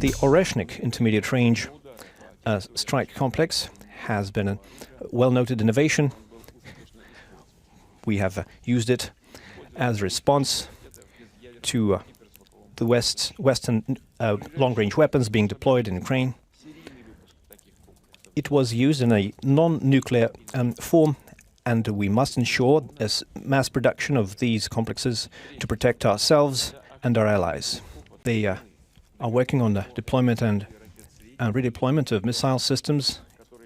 The Oreshnik intermediate-range strike complex has been a well-noted innovation. We have used it as a response to the Western long-range weapons being deployed in Ukraine. It was used in a non-nuclear form, and we must ensure mass production of these complexes to protect ourselves and our allies. They are working on the deployment and redeployment of missile systems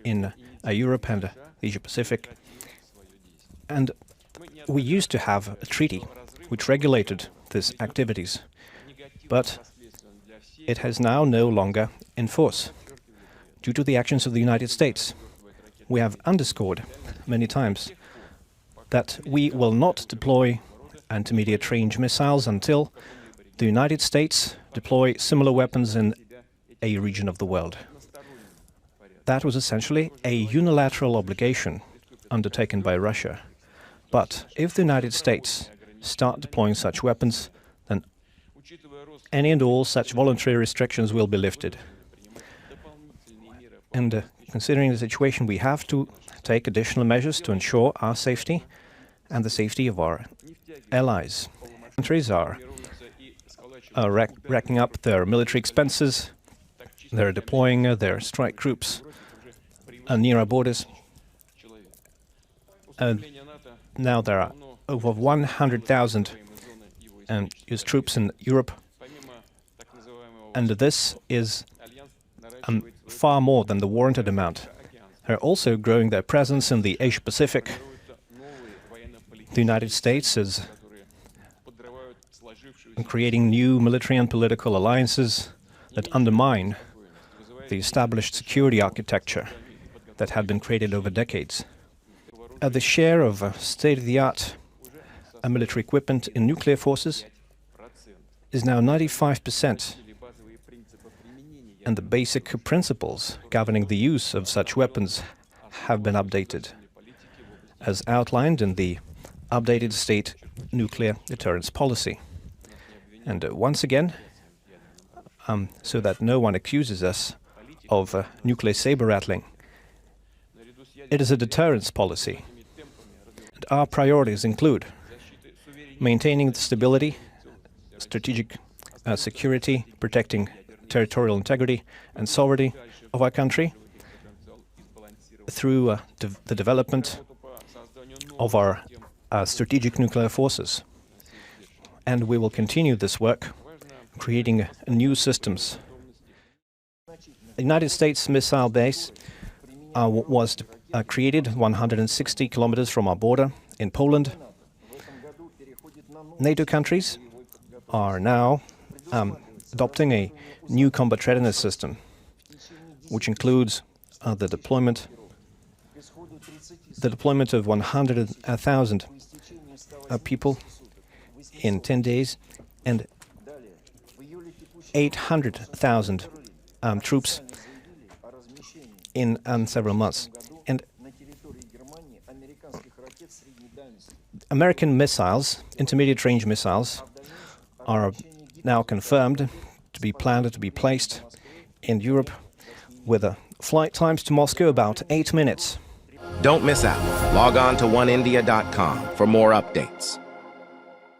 in Europe and Asia-Pacific. And we used to have a treaty which regulated these activities, but it has now no longer in force due to the actions of the United States. We have underscored many times that we will not deploy intermediate-range missiles until the United States deploy similar weapons in a region of the world. That was essentially a unilateral obligation undertaken by Russia. But if the United States start deploying such weapons, then any and all such voluntary restrictions will be lifted. And considering the situation, we have to take additional measures to ensure our safety and the safety of our allies. Countries are racking up their military expenses. They're deploying their strike groups near our borders. Now there are over 100,000 US troops in Europe, and this is far more than the warranted amount. They're also growing their presence in the Asia-Pacific. The United States is creating new military and political alliances that undermine the established security architecture that had been created over decades. The share of state-of-the-art military equipment in nuclear forces is now 95%, and the basic principles governing the use of such weapons have been updated, as outlined in the updated state nuclear deterrence policy. And once again, so that no one accuses us of nuclear saber-rattling, it is a deterrence policy. And our priorities include maintaining the stability, strategic security, protecting territorial integrity and sovereignty of our country through the development of our strategic nuclear forces. And we will continue this work, creating new systems. The United States missile base was created 160 kilometers from our border in Poland. NATO countries are now adopting a new combat readiness system, which includes the deployment of 100,000 people in 10 days and 800,000 troops in several months. And American missiles, intermediate-range missiles, are now confirmed to be planned to be placed in Europe with flight times to Moscow about 8 minutes. Don't miss out. Log on to oneindia.com for more updates.